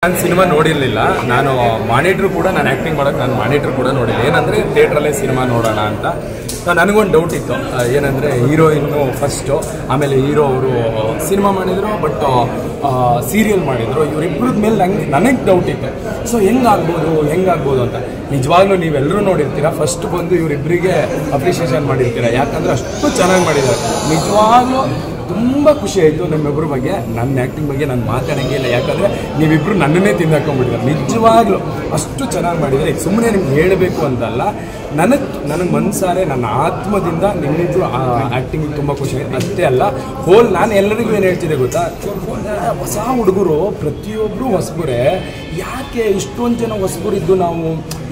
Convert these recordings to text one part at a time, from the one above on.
ನಾನು ಸಿನಿಮಾ ನೋಡಿರಲಿಲ್ಲ. ನಾನು ಮಾನಿಟ್ರು ಕೂಡ ನಾನು ಆ್ಯಕ್ಟಿಂಗ್ ಮಾಡೋಕ್ಕೆ ನಾನು ಮಾನಿಟ್ರು ಕೂಡ ನೋಡಿಲ್ಲ. ಏನಂದರೆ ಥಿಯೇಟ್ರಲ್ಲೇ ಸಿನಿಮಾ ನೋಡೋಣ ಅಂತ. ನನಗೊಂದು ಡೌಟ್ ಇತ್ತು, ಏನಂದರೆ ಹೀರೋಯಿನ್ನು ಫಸ್ಟು, ಆಮೇಲೆ ಹೀರೋ ಅವರು ಸಿನಿಮಾ ಮಾಡಿದರು, ಬಟ್ ಸೀರಿಯಲ್ ಮಾಡಿದರು. ಇವರಿಬ್ಬರದ ಮೇಲೆ ನನಗೆ ಡೌಟ್ ಇತ್ತು. ಸೊ ಹೆಂಗಾಗ್ಬೋದು ಅಂತ. ನಿಜವಾಗ್ಲೂ ನೀವೆಲ್ಲರೂ ನೋಡಿರ್ತೀರ. ಫಸ್ಟ್ ಬಂದು ಇವರಿಬ್ಬರಿಗೆ ಅಪ್ರಿಷಿಯೇಷನ್ ಮಾಡಿರ್ತೀರ, ಯಾಕಂದರೆ ಅಷ್ಟು ಚೆನ್ನಾಗಿ ಮಾಡಿದ್ದಾರೆ. ನಿಜವಾಗ್ಲೂ ತುಂಬ ಖುಷಿ ಆಯಿತು ನಿಮ್ಮಿಬ್ಬರ ಬಗ್ಗೆ. ನನ್ನ ಆ್ಯಕ್ಟಿಂಗ್ ಬಗ್ಗೆ ನಾನು ಮಾತಾಡೋಂಗೆ ಇಲ್ಲ, ಯಾಕಂದರೆ ನೀವಿಬ್ಬರು ನನ್ನನ್ನೇ ತಿಂದಾಕೊಂಡ್ಬಿಟ್ಟಿದ್ದಾರೆ. ನಿಜವಾಗ್ಲೂ ಅಷ್ಟು ಚೆನ್ನಾಗಿ ಮಾಡಿದರೆ. ಈಗ ಸುಮ್ಮನೆ ನಿಮ್ಗೆ ಹೇಳಬೇಕು ಅಂತಲ್ಲ, ನನಗೆ ಮನಸಾರೆ ನನ್ನ ಆತ್ಮದಿಂದ ನಿಮ್ಮಿಬ್ಬರು ಆ್ಯಕ್ಟಿಂಗ್ ತುಂಬ ಖುಷಿ ಆಯಿತು. ಅಷ್ಟೇ ಅಲ್ಲ, ನಾನು ಎಲ್ಲರಿಗೂ ಏನು ಹೇಳ್ತಿದ್ದೆ ಗೊತ್ತಾ, ಹೊಸ ಹುಡುಗರು ಪ್ರತಿಯೊಬ್ಬರು ಹೊಸಬರೇ, ಯಾಕೆ ಇಷ್ಟೊಂದು ಜನ ಹೊಸಬರಿದ್ದು ನಾವು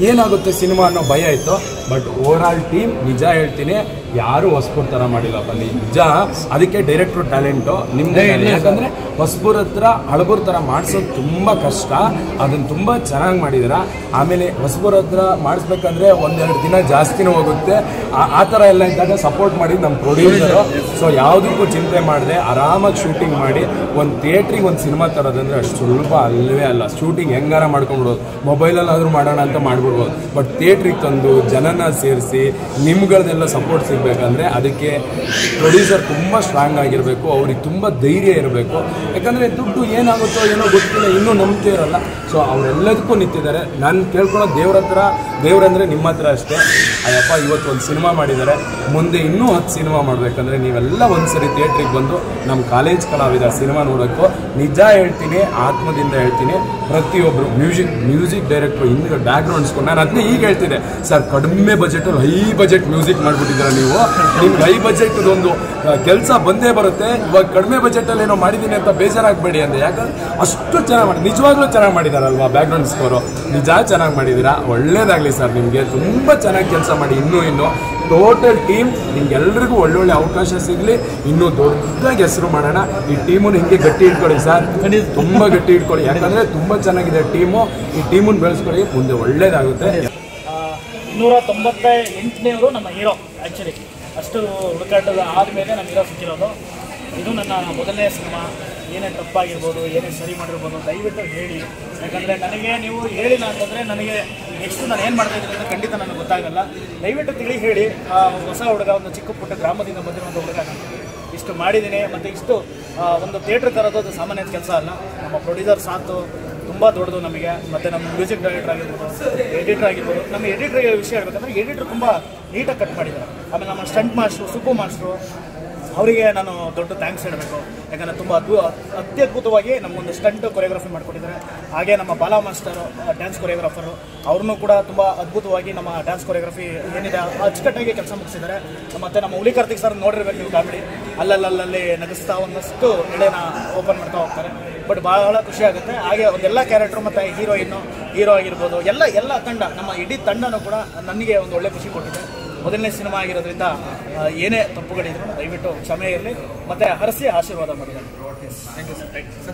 ಏನಾಗುತ್ತೆ ಸಿನಿಮಾ ಅನ್ನೋ ಭಯ ಇತ್ತು. ಬಟ್ ಓವರ್ ಆಲ್ ಟೀಮ್ ನಿಜ ಹೇಳ್ತೀನಿ, ಯಾರೂ ಹೊಸಬರ ಥರ ಮಾಡಿಲ್ಲ ಬನ್ನಿ, ನಿಜ. ಅದಕ್ಕೆ ಡೈರೆಕ್ಟ್ರು ಟ್ಯಾಲೆಂಟು ನಿಮ್ಮದೇ. ಯಾಕಂದರೆ ಹೊಸಬರ ಹತ್ರ ಹಳಬರ ಥರ ಮಾಡಿಸೋದು ತುಂಬ ಕಷ್ಟ, ಅದನ್ನು ತುಂಬ ಚೆನ್ನಾಗಿ ಮಾಡಿದ್ದೀರ. ಆಮೇಲೆ ಹೊಸಬರ ಹತ್ರ ಮಾಡಿಸ್ಬೇಕಂದ್ರೆ ಒಂದೆರಡು ದಿನ ಜಾಸ್ತಿನೂ ಹೋಗುತ್ತೆ. ಆ ಥರ ಎಲ್ಲ ಇದ್ದಾಗ ಸಪೋರ್ಟ್ ಮಾಡಿದ್ದು ನಮ್ಮ ಪ್ರೊಡ್ಯೂಸರು. ಸೊ ಯಾವುದಕ್ಕೂ ಚಿಂತೆ ಮಾಡಿದೆ, ಆರಾಮಾಗಿ ಶೂಟಿಂಗ್ ಮಾಡಿ ಒಂದು ಥಿಯೇಟ್ರಿಗೆ ಒಂದು ಸಿನಿಮಾ ತರೋದಂದರೆ ಅಷ್ಟು ಸುಲಭ ಅಲ್ಲವೇ ಅಲ್ಲ. ಶೂಟಿಂಗ್ ಹೆಂಗಾರ ಮಾಡ್ಕೊಂಡ್ಬಿಡೋದು, ಮೊಬೈಲಲ್ಲಾದರೂ ಮಾಡೋಣ ಅಂತ ಮಾಡ್ಬಿಡ್ಬೋದು. ಬಟ್ ಥಿಯೇಟ್ರಿಗೆ ತಂದು ಜನನ ಸೇರಿಸಿ ನಿಮ್ಗಳದೆಲ್ಲ ಸಪೋರ್ಟ್ ಸಿಗಬೇಕಂದ್ರೆ ಅದಕ್ಕೆ ಪ್ರೊಡ್ಯೂಸರ್ ತುಂಬ ಸ್ಟ್ರಾಂಗ್ ಆಗಿರಬೇಕು, ಅವ್ರಿಗೆ ತುಂಬ ಧೈರ್ಯ ಇರಬೇಕು. ಯಾಕಂದರೆ ದುಡ್ಡು ಏನಾಗುತ್ತೋ ಏನೋ ಗೊತ್ತಿಲ್ಲ, ಇನ್ನೂ ನಂಬಿಕೆ ಇರೋಲ್ಲ. ಸೊ ಅವರೆಲ್ಲದಕ್ಕೂ ನಿಂತಿದ್ದಾರೆ. ನಾನು ಕೇಳ್ಕೊಳ್ಳೋ ದೇವ್ರಂದರೆ ನಿಮ್ಮ ಹತ್ರ ಅಷ್ಟೇ. ಅಯ್ಯಪ್ಪ ಇವತ್ತು ಒಂದು ಸಿನಿಮಾ ಮಾಡಿದ್ದಾರೆ, ಮುಂದೆ ಇನ್ನೂ 10 ಸಿನಿಮಾ ಮಾಡಬೇಕಂದ್ರೆ ನೀವೆಲ್ಲ ಒಂದ್ಸರಿ ಥಿಯೇಟ್ರಿಗೆ ಬಂದು ನಮ್ಮ ಕಾಲೇಜ್ ಕಲಾವಿದ ಸಿನಿಮಾ ನೋಡೋಕ್ಕೂ. ನಿಜ ಹೇಳ್ತೀನಿ, ಆತ್ಮದಿಂದ ಹೇಳ್ತೀನಿ, ಪ್ರತಿಯೊಬ್ಬರು ಮ್ಯೂಸಿಕ್ ಡೈರೆಕ್ಟ್ರು ಹಿಂದೆ ಬ್ಯಾಕ್ಗ್ರೌಂಡ್ಸ್ಕೊಂಡು ನಾನು ಅದನ್ನೇ ಈಗ ಹೇಳ್ತಿದ್ದೆ, ಸರ್ ಕಡಿಮೆ ಬಜೆಟಲ್ಲಿ ಹೈ ಬಜೆಟ್ ಮ್ಯೂಸಿಕ್ ಮಾಡಿಬಿಟ್ಟಿದ್ದೀರ ನೀವು. ನಿಮ್ಗೆ ಹೈ ಬಜೆಟ್ದೊಂದು ಕೆಲಸ ಬಂದೇ ಬರುತ್ತೆ. ಇವಾಗ ಕಡಿಮೆ ಬಜೆಟಲ್ಲಿ ಏನೋ ಮಾಡಿದ್ದೀನಿ ಅಂತ ಬೇಜಾರಾಗಬೇಡಿ ಅಂದೆ, ಯಾಕಂದ್ರೆ ಅಷ್ಟು ಚೆನ್ನಾಗಿ ಮಾಡಿ, ನಿಜವಾಗ್ಲೂ ಚೆನ್ನಾಗಿ ಮಾಡಿದಾರಲ್ವಾ ಬ್ಯಾಕ್ಗ್ರೌಂಡ್ ಸ್ಕೋರು. ನಿಜ ಚೆನ್ನಾಗಿ ಮಾಡಿದ್ದೀರಾ, ಒಳ್ಳೇದಾಗಲಿ ಸರ್. ನಿಮಗೆ ತುಂಬ ಚೆನ್ನಾಗಿ ಕೆಲಸ ಮಾಡಿ. ಇನ್ನೂ ಟೋಟಲ್ ಟೀಮ್ ನಿಮ್ಗೆಲ್ರಿಗೂ ಒಳ್ಳೊಳ್ಳೆ ಅವಕಾಶ ಸಿಗಲಿ, ಇನ್ನೂ ದೊಡ್ಡದಾಗಿ ಹೆಸರು ಮಾಡೋಣ. ಈ ಟೀಮನ್ನು ಹಿಂಗೆ ಗಟ್ಟಿ ಇಟ್ಕೊಳ್ಳಿ ಸರ್, ತುಂಬ ಗಟ್ಟಿ ಇಟ್ಕೊಳ್ಳಿ. ಯಾಕಂದರೆ ತುಂಬ ಚೆನ್ನಾಗಿದೆ ಟೀಮು. ಈ ಟೀಮನ್ನು ಬೆಳೆಸ್ಕೊಳ್ಳಿ, ಮುಂದೆ ಒಳ್ಳೇದಾಗುತ್ತೆ. 298ನೇವರು ನಮ್ಮ ಹೀರೋ. ಆ್ಯಕ್ಚುಲಿ ಅಷ್ಟು ಹುಡುಕಾಟದ ಆದಮೇಲೆ ನಮ್ಮ ಹೀರೋ ಸಿಕ್ಕಿರೋದು. ಇದು ನನ್ನ ಮೊದಲನೇ ಸಿನಿಮಾ. ಏನೇ ತಪ್ಪಾಗಿರ್ಬೋದು, ಏನೇ ಸರಿ ಮಾಡಿರ್ಬೋದು, ದಯವಿಟ್ಟು ಹೇಳಿ. ಯಾಕಂದರೆ ನನಗೆ ನೀವು ಹೇಳಿಲ್ಲ ಅಂತಂದರೆ ನನಗೆ ನೆಕ್ಸ್ಟ್ ನಾನು ಏನು ಮಾಡ್ತಾಯಿದ್ದೀನಿ ಅಂತ ಖಂಡಿತ ನನಗೆ ಗೊತ್ತಾಗಲ್ಲ. ದಯವಿಟ್ಟು ತಿಳಿ ಹೇಳಿ. ಹೊಸ ಹುಡುಗ, ಒಂದು ಚಿಕ್ಕ ಪುಟ್ಟ ಗ್ರಾಮದಿಂದ ಬಂದಿರುವಂಥ ಹುಡುಗ, ಇಷ್ಟು ಮಾಡಿದ್ದೀನಿ. ಮತ್ತು ಇಷ್ಟು ಒಂದು ಥಿಯೇಟ್ರ್ ತರೋದು ಅದು ಸಾಮಾನ್ಯ ಕೆಲಸ ಅಲ್ಲ. ನಮ್ಮ ಪ್ರೊಡ್ಯೂಸರ್ ಸಾಥು ತುಂಬ ದೊಡ್ಡದು ನಮಗೆ. ಮತ್ತು ನಮ್ಮ ಮ್ಯೂಸಿಕ್ ಡೈರೆಕ್ಟರ್ ಆಗಿರ್ಬೋದು, ಎಡಿಟರ್ ಆಗಿರ್ಬೋದು. ನಮ್ಮ ಎಡಿಟ್ರಿಗೆ ವಿಷಯ ಹೇಳ್ಬೇಕಂದ್ರೆ ಎಡಿಟ್ರ್ ತುಂಬ ನೀಟಾಗಿ ಕಟ್ ಮಾಡಿದ್ದಾರೆ. ಆಮೇಲೆ ನಮ್ಮ ಸ್ಟಂಟ್ ಮಾಸ್ಟ್ರು, ಸುಬ್ಬು ಮಾಸ್ಟ್ರು, ಅವರಿಗೆ ನಾನು ದೊಡ್ಡ ಥ್ಯಾಂಕ್ಸ್ ಹೇಳಬೇಕು. ಯಾಕಂದರೆ ತುಂಬ ಅತ್ಯದ್ಭುತವಾಗಿ ನಮಗೊಂದು ಸ್ಟಂಟ್ ಕೊರಿಯೋಗ್ರಫಿ ಮಾಡಿಕೊಟ್ಟಿದ್ದಾರೆ. ಹಾಗೆ ನಮ್ಮ ಬಾಲಾ ಮಾಸ್ಟರು, ಡ್ಯಾನ್ಸ್ ಕೊರಿಯೋಗ್ರಾಫರು, ಅವ್ರನ್ನೂ ಕೂಡ ತುಂಬ ಅದ್ಭುತವಾಗಿ ನಮ್ಮ ಡ್ಯಾನ್ಸ್ ಕೊರಿಯೋಗ್ರಫಿ ಏನಿದೆ ಅಚ್ಚುಕಟ್ಟಾಗಿ ಕೆಲಸ ಮುಗಿಸಿದ್ದಾರೆ. ಮತ್ತು ನಮ್ಮ ಹುಲಿ ಕಾರ್ತಿಕ್ ಸರ್ ನೋಡಿರ್ಬೇಕು ನೀವು, ಕಾಮಿಡಿ ಅಲ್ಲಲ್ಲಿ ನಗಿಸ್ತಾ ಒಂದಷ್ಟು ಎಳೆನ ಓಪನ್ ಮಾಡ್ತಾ ಹೋಗ್ತಾರೆ. ಬಟ್ ಭಾಳ ಖುಷಿ ಆಗುತ್ತೆ. ಹಾಗೆ ಒಂದೆಲ್ಲ ಕ್ಯಾರೆಕ್ಟ್ರು ಮತ್ತು ಹೀರೋ ಆಗಿರ್ಬೋದು, ಎಲ್ಲ ತಂಡ, ನಮ್ಮ ಇಡೀ ತಂಡನೂ ಕೂಡ ನನಗೆ ಒಂದು ಒಳ್ಳೆ ಖುಷಿ ಕೊಟ್ಟಿದೆ. ಮೊದಲನೇ ಸಿನಿಮಾ ಆಗಿರೋದ್ರಿಂದ ಏನೇ ತಪ್ಪುಗಳಿದ್ರು ದಯವಿಟ್ಟು ಕ್ಷಮೆ ಇರಲಿ, ಮತ್ತು ಹರಿಸಿ ಆಶೀರ್ವಾದ ಮಾಡಿದ್ದಾರೆ. Thank you sir.